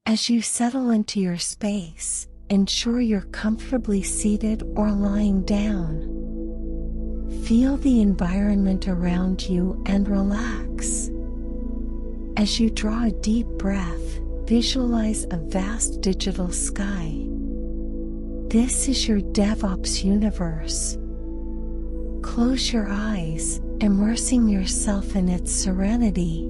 As you settle into your space, ensure you're comfortably seated or lying down. Feel the environment around you and relax. As you draw a deep breath, visualize a vast digital sky. This is your DevOps universe. Close your eyes, immersing yourself in its serenity.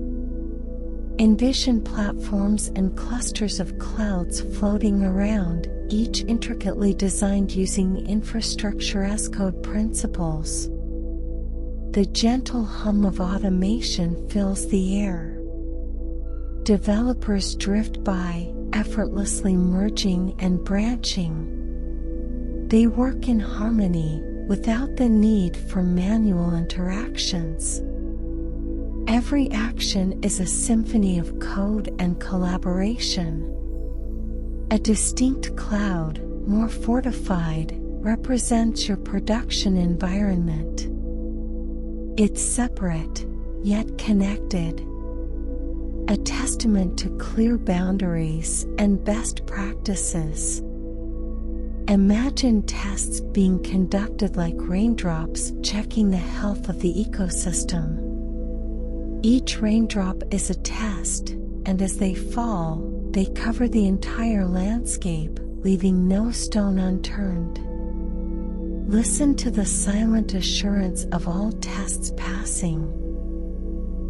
Envision platforms and clusters of clouds floating around, each intricately designed using infrastructure as code principles. The gentle hum of automation fills the air. Developers drift by, effortlessly merging and branching. They work in harmony, without the need for manual interactions. Every action is a symphony of code and collaboration. A distinct cloud, more fortified, represents your production environment. It's separate, yet connected. A testament to clear boundaries and best practices. Imagine tests being conducted like raindrops checking the health of the ecosystem. Each raindrop is a test, and as they fall, they cover the entire landscape, leaving no stone unturned. Listen to the silent assurance of all tests passing.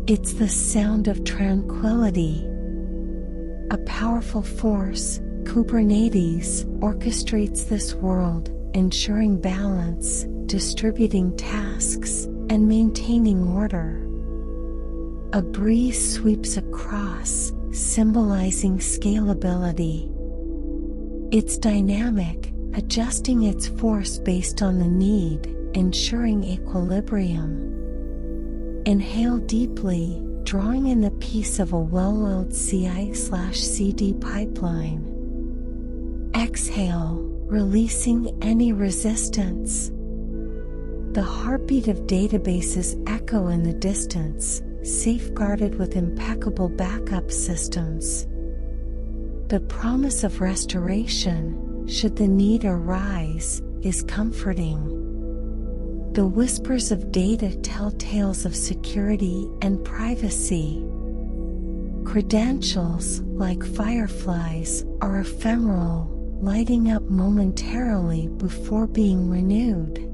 It's the sound of tranquility. A powerful force, Kubernetes, orchestrates this world, ensuring balance, distributing tasks, and maintaining order. A breeze sweeps across, symbolizing scalability. It's dynamic, adjusting its force based on the need, ensuring equilibrium. Inhale deeply, drawing in the peace of a well-oiled CI/CD pipeline. Exhale, releasing any resistance. The heartbeat of databases echo in the distance, safeguarded with impeccable backup systems. The promise of restoration, should the need arise, is comforting. The whispers of data tell tales of security and privacy. Credentials, like fireflies, are ephemeral, lighting up momentarily before being renewed.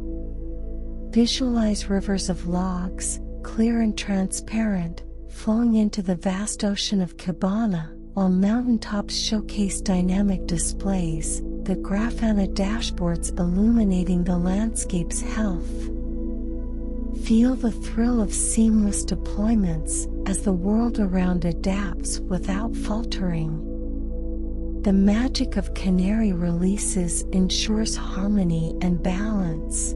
Visualize rivers of logs, clear and transparent, flowing into the vast ocean of Kibana, while mountaintops showcase dynamic displays, the Grafana dashboards illuminating the landscape's health. Feel the thrill of seamless deployments as the world around adapts without faltering. The magic of canary releases ensures harmony and balance.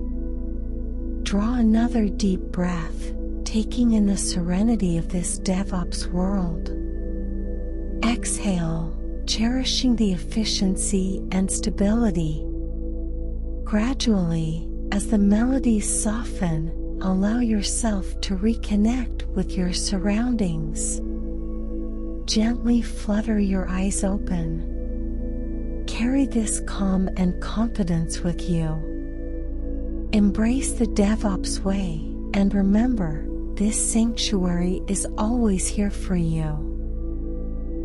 Draw another deep breath, taking in the serenity of this DevOps world. Exhale, cherishing the efficiency and stability. Gradually, as the melodies soften, allow yourself to reconnect with your surroundings. Gently flutter your eyes open. Carry this calm and confidence with you. Embrace the DevOps way, and remember, this sanctuary is always here for you.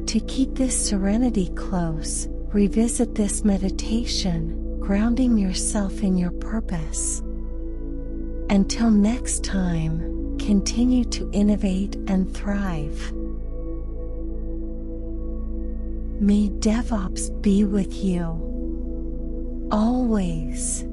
To keep this serenity close, revisit this meditation, grounding yourself in your purpose. Until next time, continue to innovate and thrive. May DevOps be with you always.